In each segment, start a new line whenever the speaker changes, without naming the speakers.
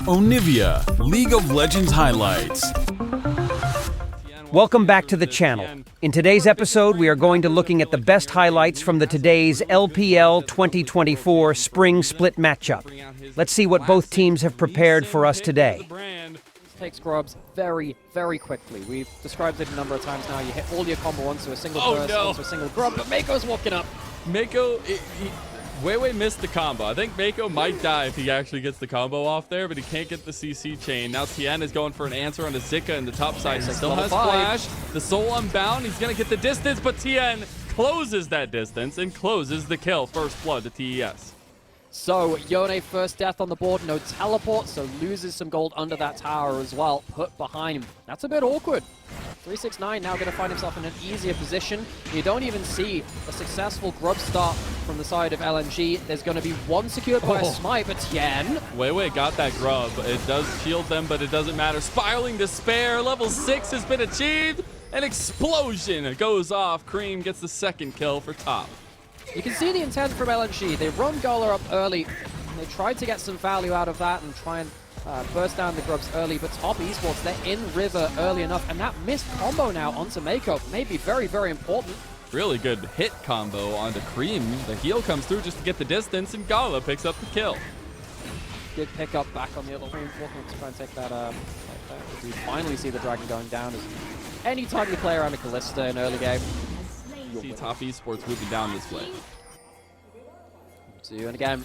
Onivia, League of Legends highlights.
Welcome back to the channel. In today's episode, we are going to looking at the best highlights from the today's LPL 2024 Spring Split matchup. Let's see what both teams have prepared for us today.
Takes grubs very, very quickly. We've described it a number of times now. You hit all your combo onto a single burst, onto a single grub, but Mako's walking up.
Mako, Weiwei missed the combo. I think Mako might die if he actually gets the combo off there, but he can't get the CC chain. Now TN is going for an answer on the Zika in the top side. He still has Flash. The Soul Unbound. He's going to get the distance, but TN closes that distance and closes the kill. First blood to TES.
So, Yone first death on the board, no teleport, so loses some gold under that tower as well, put behind him. That's a bit awkward. 369 now going to find himself in an easier position. You don't even see a successful grub start from the side of LNG. There's going to be one secured by a smite, but Tien.
Weiwei got that grub. It does shield them, but it doesn't matter. Spiraling Despair, level 6 has been achieved. An explosion goes off. Cream gets the second kill for top.
You can see the intent from LNG. They run Gala up early. They tried to get some value out of that and try and burst down the grubs early, but Top Esports, they're in river early enough, and that missed combo now onto Mako may be very, very important.
Really good hit combo onto Cream. The heal comes through just to get the distance, and Gala picks up the kill.
Good pick up back on the other Cream, walking to try and take that. We finally see the Dragon going down. Anytime you play around a Callista in early game,
see Top Esports moving down this way.
And again,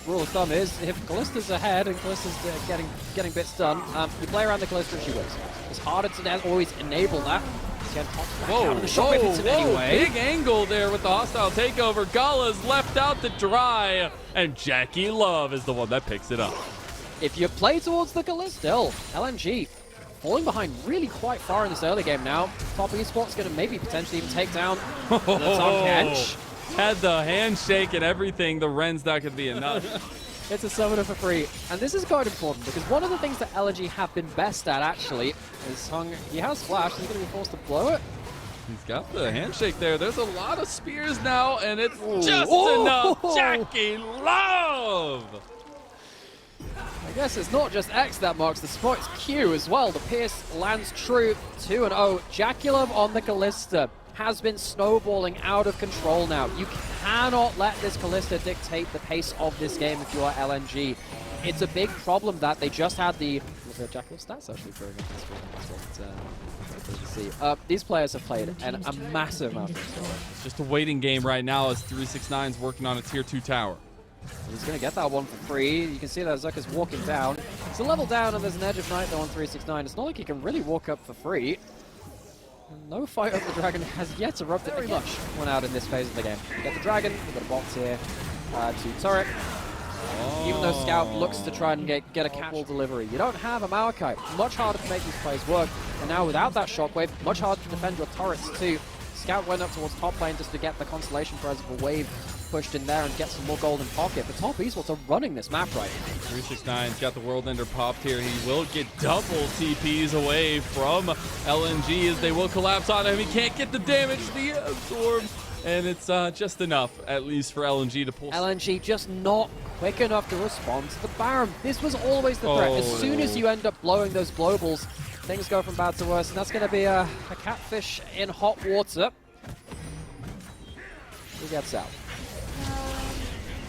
rule of thumb is if Callista's ahead and Callista's getting bits done, you play around the Callista and she wins. It's harder to always enable that.
Whoa, big angle there with the hostile takeover. Gala's left out to dry, and Jackie Love is the one that picks it up.
If you play towards the Callista, LNG falling behind really quite far in this early game now. Top Esports going to maybe potentially even take down the top catch.
Had the handshake and everything. The Ren's not going to be enough.
It's a summoner for free. And this is quite important because one of the things that LNG have been best at actually is he has Flash. He's going to be forced to blow it.
He's got the handshake there. There's a lot of spears now, and it's just enough. Jackie Love!
I guess it's not just X that marks the spot, it's Q as well. The Pierce lands true, 2-0. Jackie Love on the Callista has been snowballing out of control now. You cannot let this Callista dictate the pace of this game if you are LNG. It's a big problem that they just had the Jackie Love stats actually throwing up the screen. These players have played a massive amount of story.
It's just a waiting game right now as 369 is working on a tier 2 tower.
He's going to get that one for free. You can see that Zucker's walking down. It's a level down and there's an Edge of Night though on 369. It's not like he can really walk up for free. No fight over the Dragon has yet erupted. Very much went out in this phase of the game. You get the Dragon, we've got a box here to turret. Even though Scout looks to try and get a catwall delivery. You don't have a Maokai. Much harder to make these plays work. And now without that Shockwave, much harder to defend your turrets too. Scout went up towards top lane just to get the Constellation Prize of a wave pushed in there and get some more gold in pocket. But Top Esports are running this map right.
369's got the World Ender popped here. He will get double TPs away from LNG as they will collapse on him. He can't get the damage, the absorb, and it's just enough, at least for LNG to pull.
LNG just not quick enough to respond to the Baron. This was always the threat. As soon as you end up blowing those globals, things go from bad to worse, and that's going to be a catfish in hot water. Who gets out?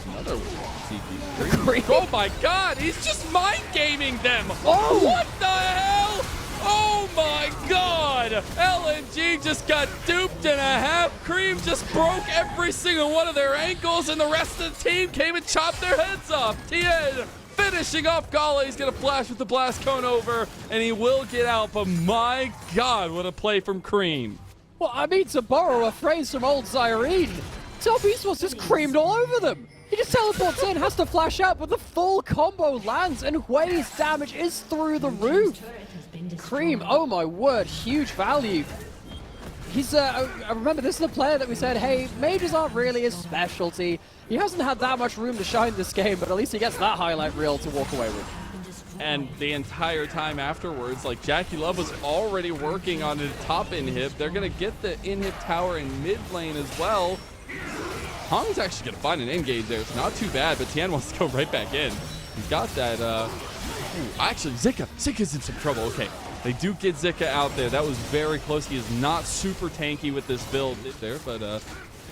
Another TP. Oh my god, he's just mind-gaming them!
Oh!
What the hell? Oh my god! LNG just got duped and a half. Cream just broke every single one of their ankles, and the rest of the team came and chopped their heads off. Tien finishing off Gala. He's gonna flash with the blast cone over, and he will get out, but my god, what a play from Cream.
Well, I mean, to borrow a phrase from old Zyrene, Top Esports just creamed all over them. He just teleports in, has to flash out, but the full combo lands, and Wei's damage is through the roof. Cream, oh my word, huge value. He's, I remember this is a player that we said, hey, mages aren't really his specialty. He hasn't had that much room to shine this game, but at least he gets that highlight reel to walk away with.
And the entire time afterwards, like Jackie Love was already working on the top inhib. They're gonna get the inhib tower in mid lane as well. Hong's actually going to find an engage there. It's not too bad, but Tian wants to go right back in. He's got that Ooh, actually, Zika's in some trouble. Okay, they do get Zika out there. That was very close. He is not super tanky with this build there, but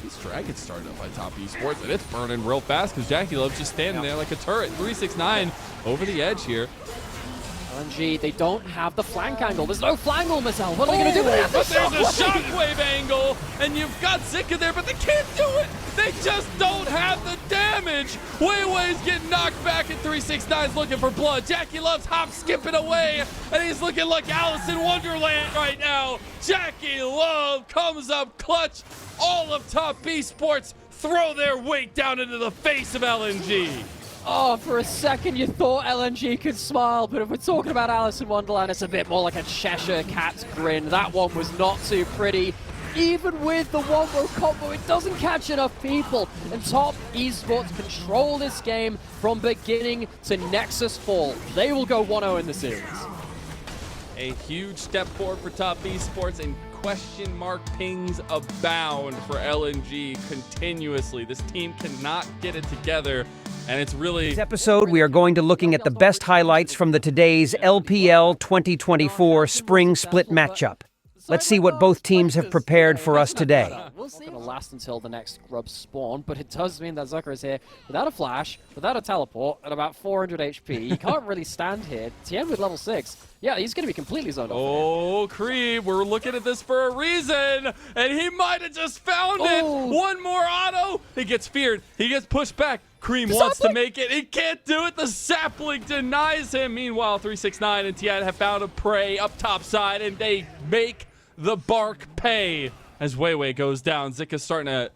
these dragons started up by Top Esports, and it's burning real fast because JackeyLove's just standing there like a turret. 369 over the edge here.
LNG, they don't have the flank angle. There's no flangle, Marcel. What are they going to do? But
there's a shockwave angle, and you've got Zika there, but they can't do it. They just don't have the damage. Weiwei's getting knocked back, and 369's looking for blood. JackeyLove's skipping away, and he's looking like Alice in Wonderland right now. JackeyLove comes up clutch. All of Top Esports throw their weight down into the face of LNG.
Oh, for a second you thought LNG could smile, but if we're talking about Alice in Wonderland, it's a bit more like a Cheshire Cat's grin. That one was not too pretty. Even with the wombo combo, it doesn't catch enough people. And Top Esports control this game from beginning to Nexus Fall. They will go 1-0 in the series.
A huge step forward for Top Esports, and question mark pings abound for LNG continuously. This team cannot get it together. And it's really...
This episode, we are going to looking at the best highlights from today's LPL 2024 Spring Split matchup. Let's see what both teams have prepared for us today.
It's not going to last until the next grub spawn, but it does mean that Zucker is here without a flash, without a teleport, at about 400 HP. He can't really stand here. TM with level 6. Yeah, he's going to be completely zoned off.
Oh, Creed, we're looking at this for a reason, and he might have just found it. One more auto. He gets feared. He gets pushed back. Cream wants to make it. He can't do it. The sapling denies him. Meanwhile, 369 and TES have found a prey up top side, and they make the bark pay as Weiwei goes down. Zika's starting to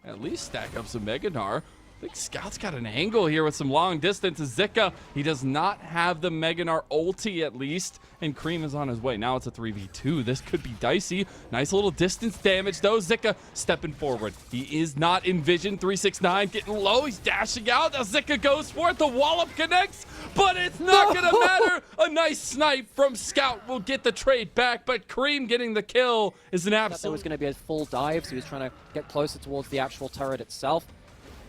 at least stack up some Meganar. I think Scout's got an angle here with some long distance. Zika, he does not have the Meganar ulti at least, and Cream is on his way. Now it's a 3v2. This could be dicey. Nice little distance damage though. Zika stepping forward. He is not in vision. 369 getting low. He's dashing out. Now Zika goes for it. The wallop connects, but it's not going to matter. A nice snipe from Scout will get the trade back, but Cream getting the kill is an absolute...
There was going to be a full dive, so he was trying to get closer towards the actual turret itself.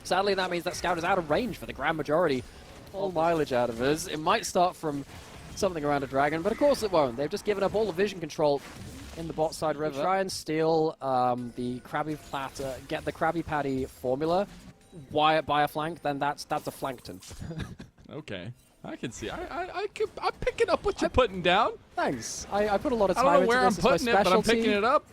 Sadly, that means that Scout is out of range for the grand majority. All mileage out of us. It might start from something around a dragon, but of course it won't. They've just given up all the vision control in the bot side river. Try and steal the Krabby Platter, get the Krabby Patty formula, wire by a flank, then that's a flankton.
Okay. I can see. I'm picking up what you're putting down.
Thanks. I put a lot of time
into this.
into
I don't know where I'm putting it, but I'm picking it up.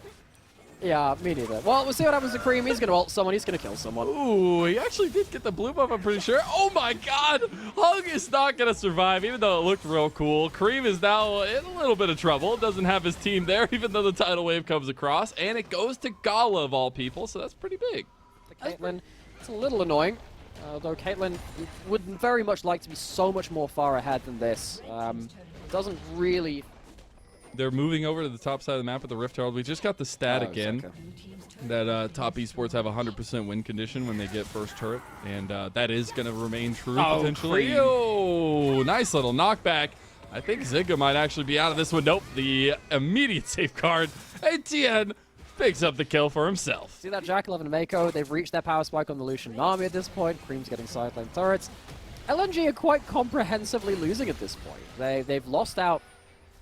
Yeah, me neither. Well, we'll see what happens to Cream. He's going to ult someone. He's going to kill someone.
Ooh, he actually did get the blue buff, I'm pretty sure. Oh my god! Hug is not going to survive, even though it looked real cool. Cream is now in a little bit of trouble. Doesn't have his team there, even though the tidal wave comes across. And it goes to Gala, of all people, so that's pretty big.
Caitlyn, it's a little annoying. Although Caitlyn would very much like to be so much more far ahead than this. Doesn't really...
They're moving over to the top side of the map with the Rift Herald. We just got the stat again that Top Esports have 100% win condition when they get first turret, and that is going to remain true potentially. Oh, nice little knockback. I think Zika might actually be out of this one. Nope, the immediate safeguard. ATN picks up the kill for himself.
See that JackeyLove and Mako? They've reached their power spike on the Lucian army at this point. Cream's getting side lane turrets. LNG are quite comprehensively losing at this point. They've lost out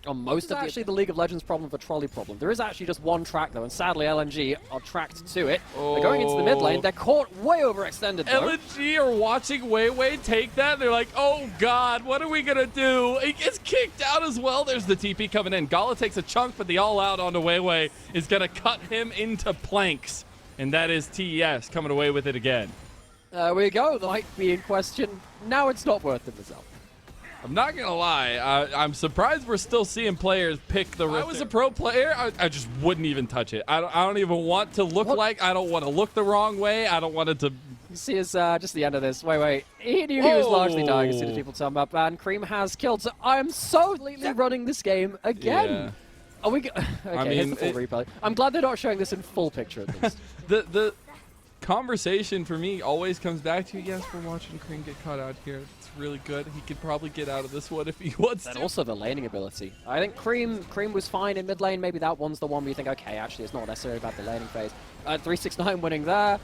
on most of actually the League of Legends problem for trolley problem. There is actually just one track though, and sadly LNG are tracked to it. They're going into the mid lane. They're caught way overextended though.
LNG are watching Weiwei take that. They're like, oh god, what are we gonna do? He gets kicked out as well. There's the TP coming in. Gala takes a chunk, but the all out onto Weiwei is gonna cut him into planks. And that is TES coming away with it again.
There we go. The might be in question. Now it's not worth the result.
I'm not gonna lie, I'm surprised we're still seeing players pick the Rift. If I was a pro player, I just wouldn't even touch it. I don't even want to look like, I don't want to look the wrong way, I don't want it to...
You see, it's just the end of this. Wait. He knew he was largely dying as soon as people turn up, and Cream has killed, so I'm so completely running this game again. Yeah. Are we okay, I mean, here's the full replay. I'm glad they're not showing this in full picture at least.
The conversation for me always comes back to, yes, we're watching Cream get caught out here. It's really good. He could probably get out of this one if he wants to.
And also the laning ability. I think Cream was fine in mid lane. Maybe that one's the one where you think, okay, actually it's not necessarily about the laning phase. 369 winning there.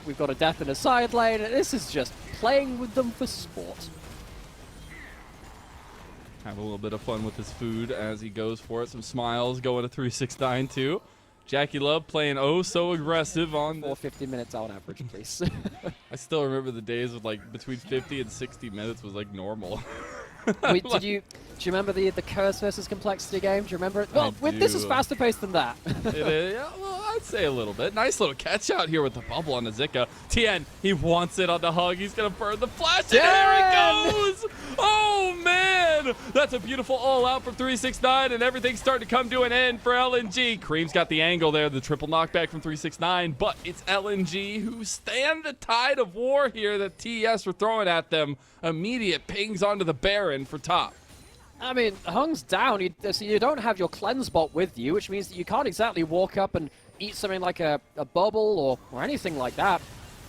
We've got a death in a side lane. This is just playing with them for sport.
have a little bit of fun with his food as he goes for it. Some smiles going to 369 too. Jackie Love playing oh so aggressive on
450 minutes on average, please.
I still remember the days with like between 50 and 60 minutes was like normal.
Wait, do you remember the curse versus complexity game? Do you remember it? Well, this is faster paced than that.
It is, yeah, well, I'd say a little bit. Nice little catch out here with the bubble on the Zika. TN, he wants it on the hug. He's going to burn the flash, and there it goes! Oh, man! That's a beautiful all-out from 369, and everything's starting to come to an end for LNG. Cream's got the angle there, the triple knockback from 369, but it's LNG who stand the tide of war here that TES were throwing at them. Immediate pings onto the Baron for top.
I mean, Hung's down, so you don't have your cleanse bot with you, which means that you can't exactly walk up and eat something like a bubble or anything like that.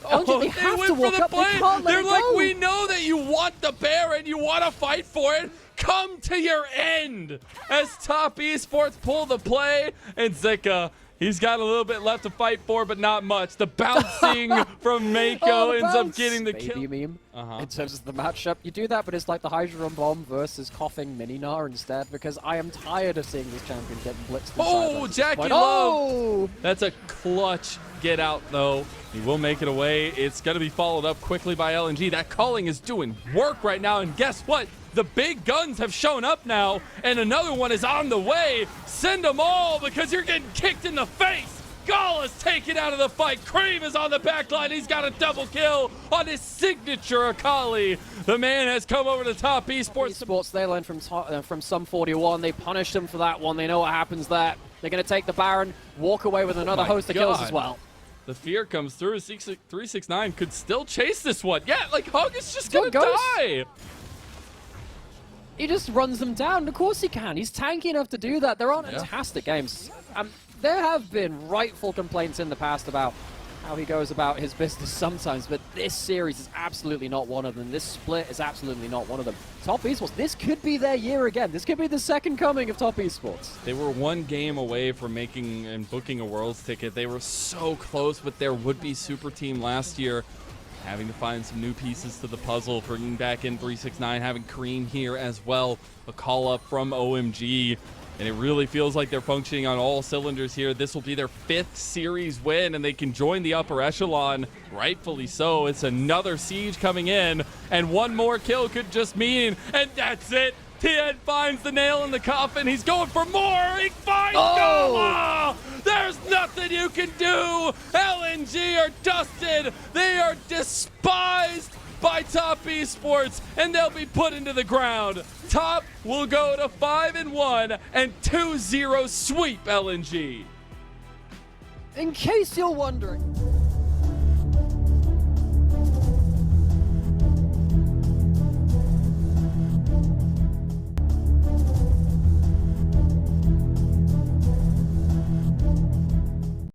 Oh,
they have
went
to walk
for the
up,
play.
they can't let
They're
it
like,
go.
we know that you want the Baron, you want to fight for it. Come to your end. As Top Esports pull the play, and Zika, he's got a little bit left to fight for, but not much. The bouncing from Mako ends up getting the kill.
Baby meme. In terms of the matchup, you do that, but it's like the Hydron Bomb versus coughing Mininar instead, because I am tired of seeing this champion getting blitzed.
Oh, Jackie Love. That's a clutch get out, though. He will make it away. It's going to be followed up quickly by LNG. That calling is doing work right now, and guess what? The big guns have shown up now, and another one is on the way. Send them all, because you're getting kicked in the face. Gall is taken out of the fight. Cream is on the backline. He's got a double kill on his signature Akali. The man has come over to Top Esports.
They learned from Sum 41. They punished him for that one. They know what happens there. They're going to take the Baron, walk away with another host of kills as well.
The fear comes through. 369 could still chase this one. Yeah, like Hug is just going to die.
He just runs them down. Of course he can. He's tanky enough to do that. They're on fantastic games. There have been rightful complaints in the past about how he goes about his business sometimes, but this series is absolutely not one of them. This split is absolutely not one of them. Top Esports, this could be their year again. This could be the second coming of Top Esports.
They were one game away from making and booking a Worlds ticket. They were so close with their would-be super team last year. Having to find some new pieces to the puzzle, bringing back in 369, having Cream here as well. A call up from OMG. And it really feels like they're functioning on all cylinders here. This will be their 5th series win, and they can join the upper echelon, rightfully so. It's another siege coming in, and one more kill could just mean, and that's it. TN finds the nail in the coffin. He's going for more. He finds Gala. There's nothing you can do. LNG are dusted. They are despised by Top Esports, and they'll be put into the ground. Top will go to 5-1 and 2-0 sweep LNG.
In case you're wondering,